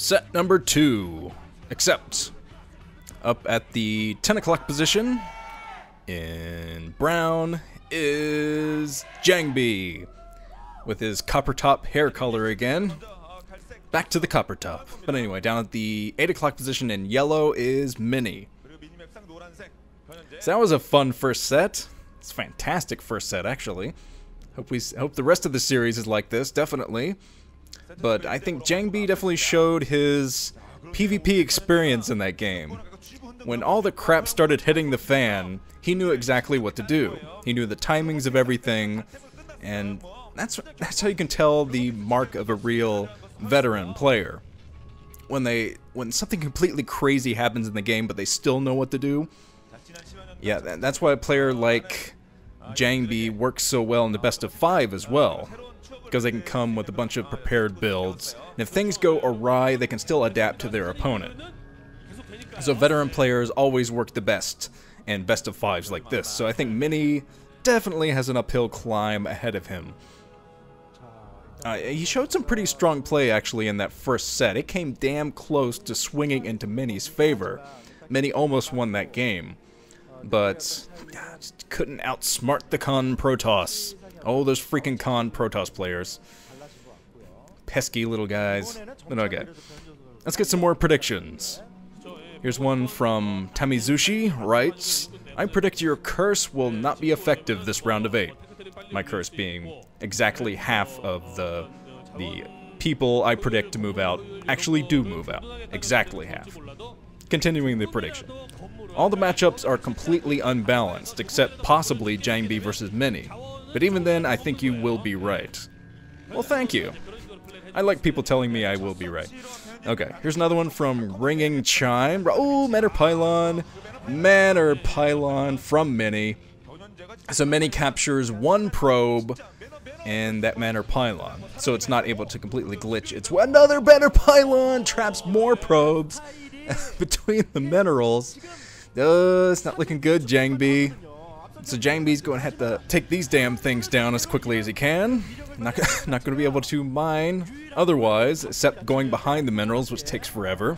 Set number 2. Except up at the 10 o'clock position in brown is Jang B with his copper top hair color again. Back to the copper top. But anyway, down at the 8 o'clock position in yellow is Mini. So that was a fun first set. It's a fantastic first set, actually. Hope the rest of the series is like this, definitely. But I think Jang B definitely showed his PvP experience in that game. When all the crap started hitting the fan, he knew exactly what to do. He knew the timings of everything, and that's how you can tell the mark of a real veteran player. When something completely crazy happens in the game, but they still know what to do. Yeah, that's why a player like Jang B works so well in the best of 5 as well, because they can come with a bunch of prepared builds, and if things go awry, they can still adapt to their opponent. So veteran players always work the best in best of 5s like this, so I think Mini definitely has an uphill climb ahead of him. He showed some pretty strong play actually in that first set. It came damn close to swinging into Mini's favor. Mini almost won that game, but just couldn't outsmart the Con Protoss. Oh, those freaking Con Protoss players. Pesky little guys. But okay. Let's get some more predictions. Here's one from Tamizushi, writes, I predict your curse will not be effective this round of 8. My curse being exactly half of the people I predict to move out actually do move out. Exactly half. Continuing the prediction. All the matchups are completely unbalanced, except possibly Jang B versus Mini. But even then, I think you will be right. Well, thank you. I like people telling me I will be right. Okay, here's another one from Ringing Chime. Oh, Manor Pylon. Manor Pylon from Mini. So Mini captures one probe in that Manor Pylon. So it's not able to completely glitch. It's another Manor Pylon traps more probes between the minerals. It's not looking good, Jang B. So Jang B's going to have to take these damn things down as quickly as he can. Not going to be able to mine otherwise, except going behind the minerals, which takes forever.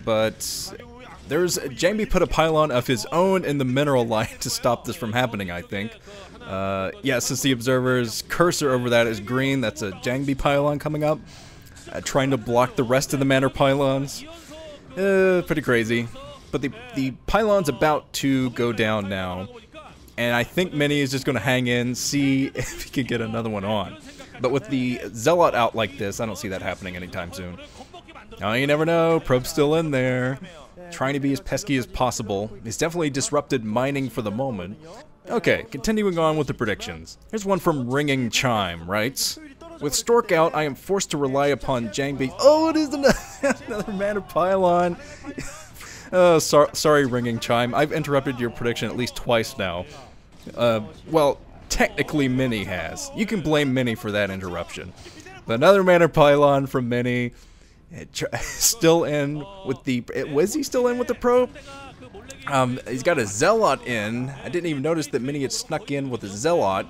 But Jang B put a pylon of his own in the mineral line to stop this from happening, I think. Yeah, since the observer's cursor over that is green, that's a Jang B pylon coming up, trying to block the rest of the Manor pylons. Pretty crazy. But the pylon's about to go down now. And I think Mini is just going to hang in, see if he can get another one on. But with the Zealot out like this, I don't see that happening anytime soon. Oh, you never know. Probe's still in there. Trying to be as pesky as possible. He's definitely disrupted mining for the moment. Okay, continuing on with the predictions. Here's one from Ringing Chime, writes, with Stork out, I am forced to rely upon Jang B. Oh, it is another Manor Pylon. Oh, sorry, Ringing Chime. I've interrupted your prediction at least twice now. Well, technically Mini has. You can blame Mini for that interruption. But another Manor Pylon from Mini. Still in with the... Was he still in with the probe? He's got a Zealot in. I didn't even notice that Mini had snuck in with a Zealot.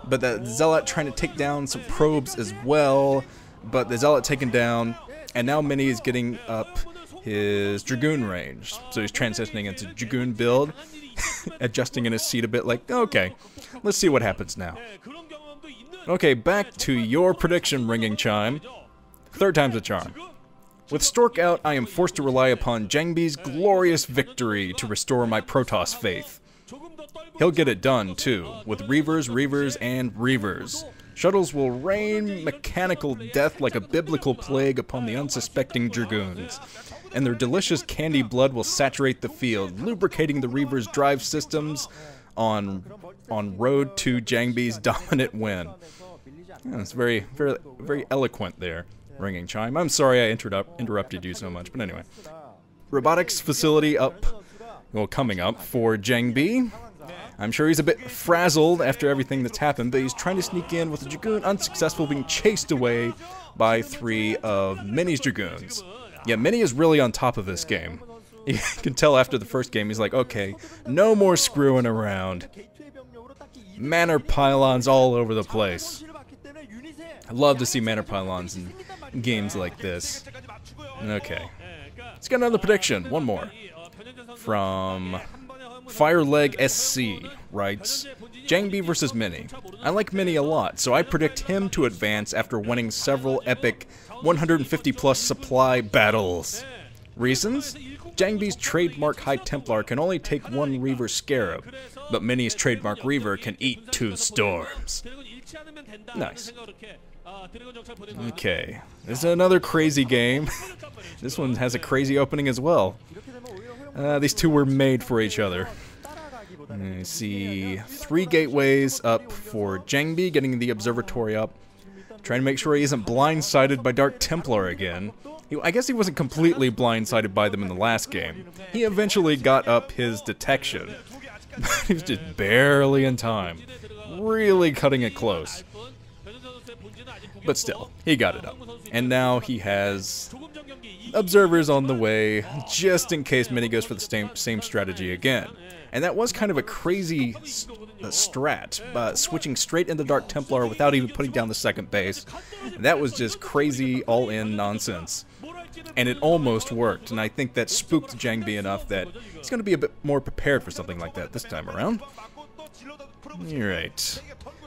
But the Zealot trying to take down some probes as well. But the Zealot taken down. And now Mini is getting up his Dragoon range. So he's transitioning into Dragoon build, adjusting in his seat a bit like, okay, let's see what happens now. Okay, back to your prediction, Ringing Chime. Third time's a charm. With Stork out, I am forced to rely upon Jang B's glorious victory to restore my Protoss faith. He'll get it done, too, with Reavers, and Reavers. Shuttles will rain mechanical death like a biblical plague upon the unsuspecting Dragoons. And their delicious candy blood will saturate the field, lubricating the Reaver's drive systems on road to Jang B's dominant win. Yeah, it's very eloquent there, Ringing Chime. I'm sorry I interrupted you so much, but anyway. Robotics facility coming up for Jang B. I'm sure he's a bit frazzled after everything that's happened, but he's trying to sneak in with the Dragoon unsuccessful, being chased away by 3 of Mini's Dragoons. Yeah, Mini is really on top of this game. You can tell after the first game, he's like, okay, no more screwing around. Manor Pylons all over the place. I love to see Manor Pylons in games like this. Okay. Let's get another prediction. One more. From Fireleg SC writes, Jang B versus Mini. I like Mini a lot, so I predict him to advance after winning several epic 150+ supply battles. Reasons? Jang B's trademark High Templar can only take one Reaver Scarab, but Mini's trademark Reaver can eat 2 storms. Nice. Okay, this is another crazy game. This one has a crazy opening as well. These two were made for each other. I see 3 gateways up for JangBi, getting the observatory up. Trying to make sure he isn't blindsided by Dark Templar again. I guess he wasn't completely blindsided by them in the last game. He eventually got up his detection. He was just barely in time. Really cutting it close. But still, he got it up. And now he has observers on the way, just in case Mini goes for the same strategy again. And that was kind of a crazy strat, switching straight into Dark Templar without even putting down the second base. That was just crazy all-in nonsense. And it almost worked, and I think that spooked JangBi enough that he's going to be a bit more prepared for something like that this time around. Alright.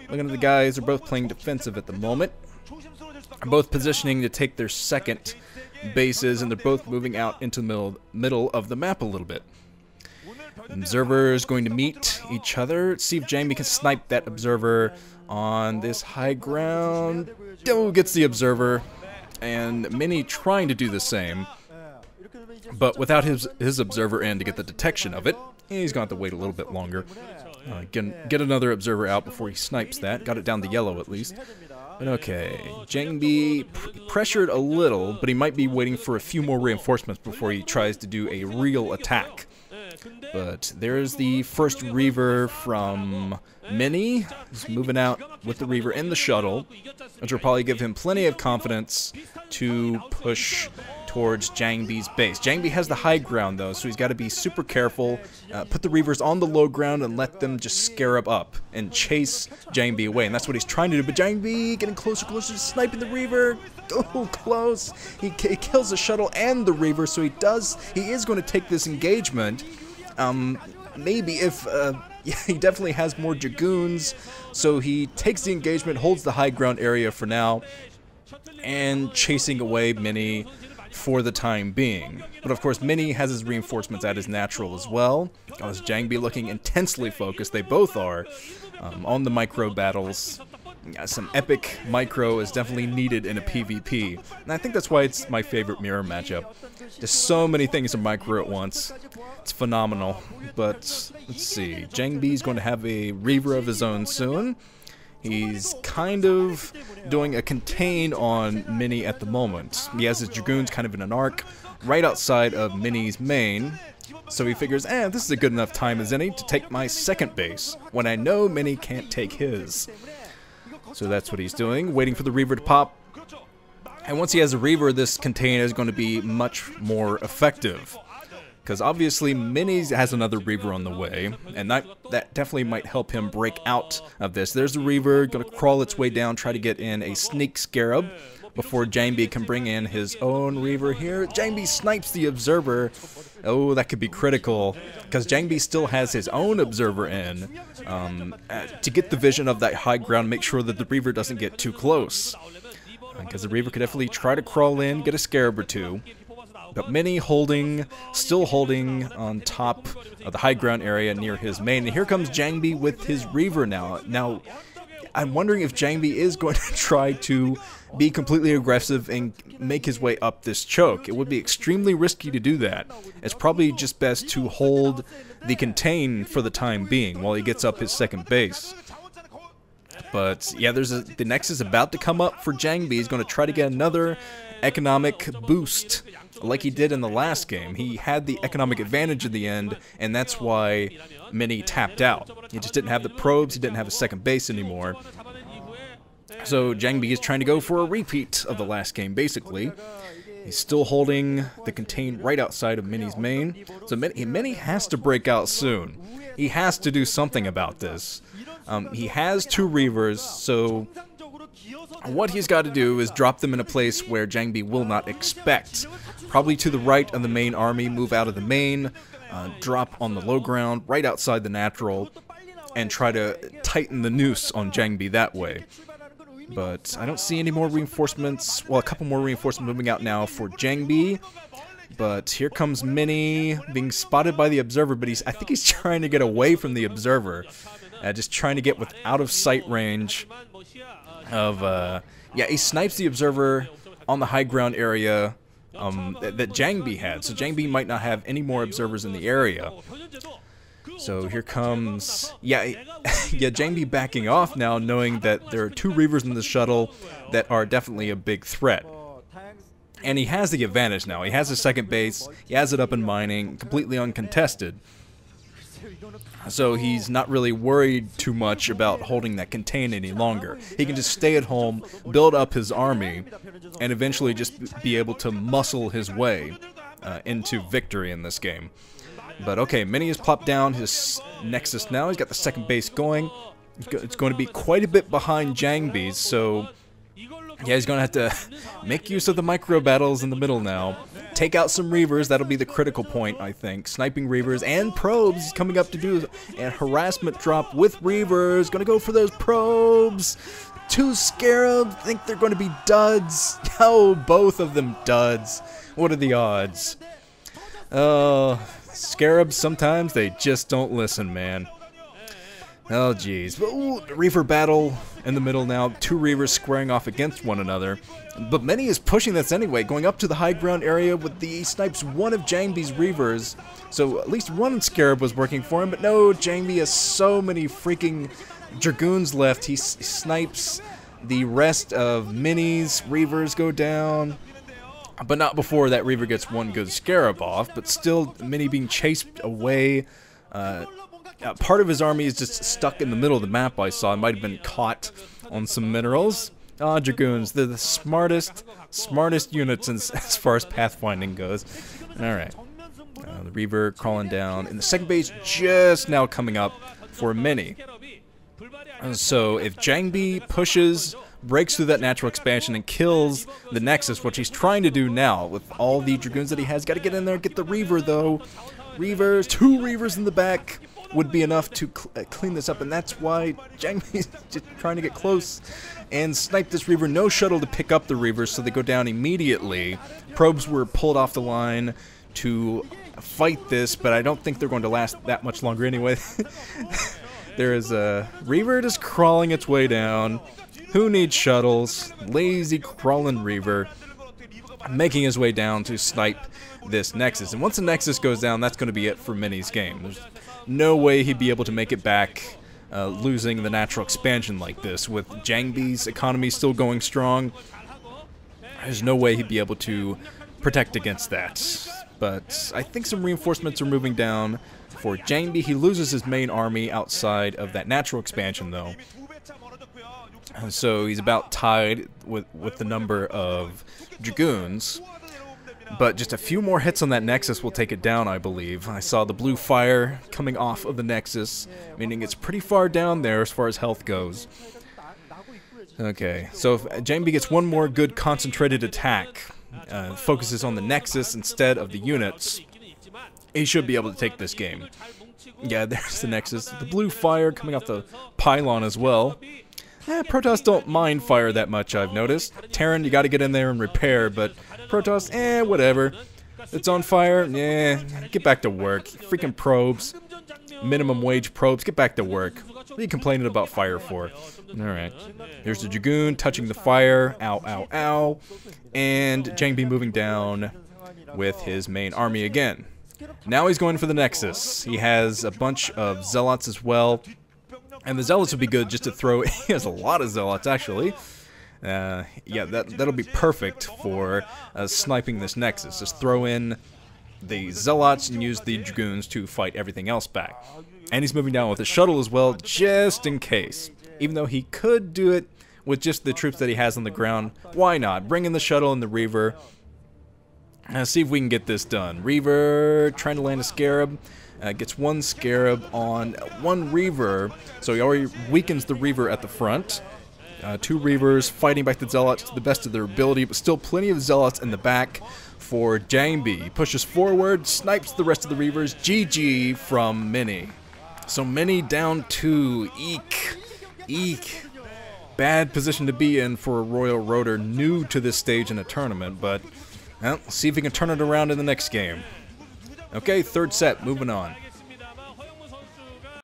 Looking at the guys, they're both playing defensive at the moment. They're both positioning to take their second bases, and they're both moving out into the middle of the map a little bit. Observers going to meet each other. Let's see if JangBi can snipe that observer on this high ground. Oh, gets the observer. And Mini trying to do the same, but without his observer in to get the detection of it. He's going to have to wait a little bit longer. Get another observer out before he snipes that. Got it down to yellow at least. But okay, JangBi pressured a little, but he might be waiting for a few more reinforcements before he tries to do a real attack. But there's the first Reaver from Mini. He's moving out with the Reaver in the shuttle, which will probably give him plenty of confidence to push towards JangBi's base. JangBi has the high ground though, so he's got to be super careful. Put the Reavers on the low ground and let them just scarab up and chase JangBi away. And that's what he's trying to do. But JangBi getting closer to sniping the Reaver. Oh, close. He kills the shuttle and the Reaver, so he is going to take this engagement. Maybe if, yeah, he definitely has more Dragoons, so he takes the engagement, holds the high ground area for now, and chasing away Mini for the time being. But of course, Mini has his reinforcements at his natural as well. As JangBi looking intensely focused, they both are, on the micro battles. Yeah, some epic micro is definitely needed in a PvP, and I think that's why it's my favorite mirror matchup. Just so many things are micro at once. It's phenomenal. But let's see, JangBi's going to have a Reaver of his own soon. He's kind of doing a contain on Mini at the moment. He has his Dragoons kind of in an arc right outside of Mini's main. So he figures, this is a good enough time as any to take my second base, when I know Mini can't take his. So that's what he's doing, waiting for the Reaver to pop. And once he has a Reaver, this contain is going to be much more effective. Because obviously Mini has another Reaver on the way, and that definitely might help him break out of this. There's the Reaver, going to crawl its way down, try to get in a sneak scarab before JangBi can bring in his own Reaver here. JangBi snipes the observer. Oh, that could be critical, because JangBi still has his own observer in to get the vision of that high ground, make sure that the Reaver doesn't get too close. Because the Reaver could definitely try to crawl in, get a scarab or two. But Mini still holding on top of the high ground area near his main. And here comes JangBi with his Reaver now. Now, I'm wondering if JangBi is going to try to be completely aggressive and make his way up this choke. It would be extremely risky to do that. It's probably just best to hold the contain for the time being while he gets up his second base. But yeah, the next is about to come up for JangBi. He's going to try to get another economic boost like he did in the last game. He had the economic advantage in the end, and that's why Mini tapped out. He just didn't have the probes, he didn't have a second base anymore. So JangBi is trying to go for a repeat of the last game, basically. He's still holding the contain right outside of Mini's main. So Mini has to break out soon. He has to do something about this. He has two Reavers, so What he's got to do is drop them in a place where Jang B will not expect. Probably to the right of the main army, move out of the main, drop on the low ground, right outside the natural, and try to tighten the noose on Jang B that way. But I don't see any more reinforcements. Well, a couple more reinforcements moving out now for Jang B. But here comes Mini being spotted by the observer, but I think he's trying to get away from the observer. Just trying to get with out of sight range of, yeah, he snipes the observer on the high ground area that Jang B had. So Jang B might not have any more observers in the area. So here comes, yeah, Jang B backing off now, knowing that there are 2 Reavers in the shuttle that are definitely a big threat. And he has the advantage now. He has his second base, he has it up and mining, completely uncontested. So he's not really worried too much about holding that contain any longer. He can just stay at home, build up his army, and eventually just be able to muscle his way into victory in this game. But okay, Mini has plopped down his Nexus now. He's got the second base going. It's going to be quite a bit behind JangBi's, so yeah, he's going to have to make use of the micro battles in the middle now. Take out some Reavers, that'll be the critical point, I think. Sniping Reavers and probes. He's coming up to do a harassment drop with Reavers. Gonna go for those probes. 2 Scarabs, think they're going to be duds. Oh, both of them duds. What are the odds? Scarabs, sometimes they just don't listen, man. Oh, jeez. Ooh, Reaver battle in the middle now. 2 Reavers squaring off against one another. But Many is pushing this anyway, going up to the high ground area with the snipes one of JangBi's Reavers. So at least one Scarab was working for him, but no, JangBi has so many freaking Dragoons left. He snipes the rest of Mini's Reavers go down. But not before that Reaver gets one good Scarab off, but still Mini being chased away. Part of his army is just stuck in the middle of the map, I saw. It might have been caught on some minerals. Ah, Dragoons, they're the smartest units as far as pathfinding goes. Alright. The Reaver crawling down. And the second base just now coming up for Mini. So if JangBi pushes, breaks through that natural expansion and kills the Nexus, which he's trying to do now with all the Dragoons that he has, got to get in there, get the Reaver though. Reavers, 2 Reavers in the back would be enough to clean this up, and that's why JangBi's just trying to get close and snipe this Reaver. No shuttle to pick up the Reavers, so they go down immediately. Probes were pulled off the line to fight this, but I don't think they're going to last that much longer anyway. There is a Reaver just crawling its way down. Who needs shuttles? Lazy crawling Reaver making his way down to snipe this Nexus. And once the Nexus goes down, that's going to be it for Mini's game. There's no way he'd be able to make it back losing the natural expansion like this. With JangBi's economy still going strong, there's no way he'd be able to protect against that. But I think some reinforcements are moving down for JangBi. He loses his main army outside of that natural expansion, though. So he's about tied with the number of Dragoons. But just a few more hits on that Nexus will take it down, I believe. I saw the blue fire coming off of the Nexus, meaning it's pretty far down there as far as health goes. Okay, so if JangBi gets one more good concentrated attack, focuses on the Nexus instead of the units, he should be able to take this game. Yeah, there's the Nexus. The blue fire coming off the Pylon as well. Protoss don't mind fire that much, I've noticed. Terran, you gotta get in there and repair, but Protoss, whatever. It's on fire, get back to work. Freaking probes. Minimum wage probes, get back to work. What are you complaining about fire for? Alright. Here's the Dragoon touching the fire. Ow, ow, ow. And JangBi moving down with his main army again. Now he's going for the Nexus. He has a bunch of Zealots as well. And the Zealots would be good just to throw. He has a lot of Zealots, actually. Yeah, that'll be perfect for sniping this Nexus. Just throw in the Zealots and use the Dragoons to fight everything else back. And he's moving down with a shuttle as well, just in case. Even though he could do it with just the troops that he has on the ground, why not? Bring in the shuttle and the Reaver. See if we can get this done. Reaver trying to land a Scarab. Gets one Scarab on one Reaver, so he already weakens the Reaver at the front. Two Reavers fighting back the Zealots to the best of their ability, but still plenty of Zealots in the back for Jang B. He pushes forward, snipes the rest of the Reavers. GG from Mini. So Mini down 2. Eek. Eek. Bad position to be in for a Royal Rotor new to this stage in a tournament, but well, see if he can turn it around in the next game. Okay, third set, moving on.